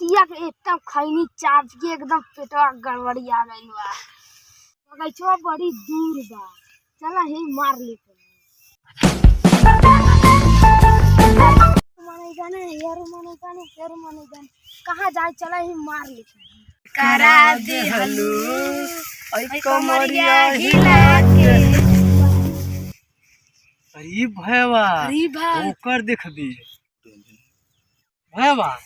तिया के एकदम खैनी चाप के एकदम पेटवा गड़बड़ी आ गई बा। बगैचवा बड़ी दूर बा, चला ही मार लेते कहाँ जाए, चला ही मार लेते करा दे हलू ओई कमरिया हिला के। अरे भैया ओकर देखबी भैया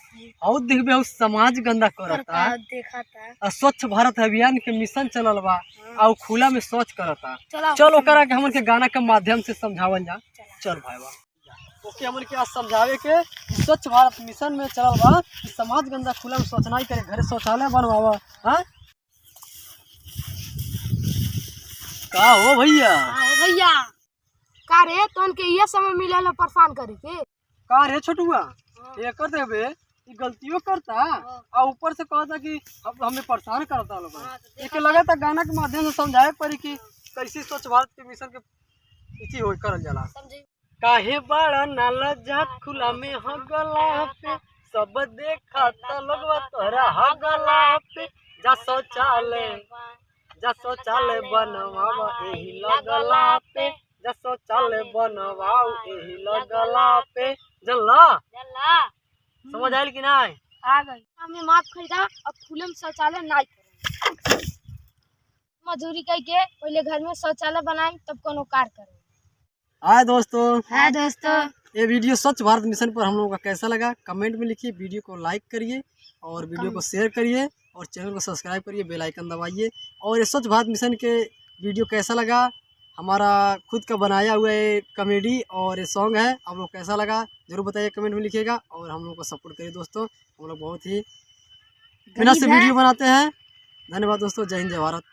और देखबे और समाज गंदा करता। देखता स्वच्छ भारत अभियान के मिशन चलल बा और खुला में शौच करता। चल ओकरा के हमन के गाना के माध्यम से समझावल जा। चल भैया ओके हमन के आज समझावे के स्वच्छ भारत मिशन में चलल बा कि समाज गंदा खुला में शौच नहीं करे, घरे शौचालय बनवावा। हां का हो भैया? भैया का रे तोन के ये समय मिलल परेशान करे के का रे छोटुआ ये कर देबे ई गलतियों करता और ऊपर से कहता कि अब हमें परेशान करता लोग। एके लगाता गाना के माध्यम से समझाए पड़ी कि कैसे स्वच्छ भारत के मिशन के इसी हो करल जाला। काहे बड़ा नाला जात खुला में हगला पे सब देखता लोगवा तोरा हगला पे। जा शौचालय बनवावा एही लगला पे, जा शौचालय बनवाओ एही लगला पे। जल्ला समझ आयल कि नहीं? आ गई। हमें माफ खरीदा अब खुले में शौचालय नहीं करें। मजदूरी करके पहले घर में शौचालय बनाए तब कोनो कार्य करें। हाय दोस्तों, दोस्तों ये वीडियो स्वच्छ भारत मिशन पर हम लोगों का कैसा लगा कमेंट में लिखिए। वीडियो को लाइक करिए और वीडियो को शेयर करिए और चैनल को सब्सक्राइब करिए, बेल आइकन दबाइए। और ये स्वच्छ भारत मिशन के वीडियो कैसा लगा, हमारा खुद का बनाया हुआ ये कॉमेडी और ये सॉन्ग है, आप लोग कैसा लगा जरूर बताइए, कमेंट में लिखिएगा। और हम लोग को सपोर्ट करिए दोस्तों, हम लोग बहुत ही मेहनत से वीडियो बनाते हैं। धन्यवाद दोस्तों, जय हिंद जय भारत।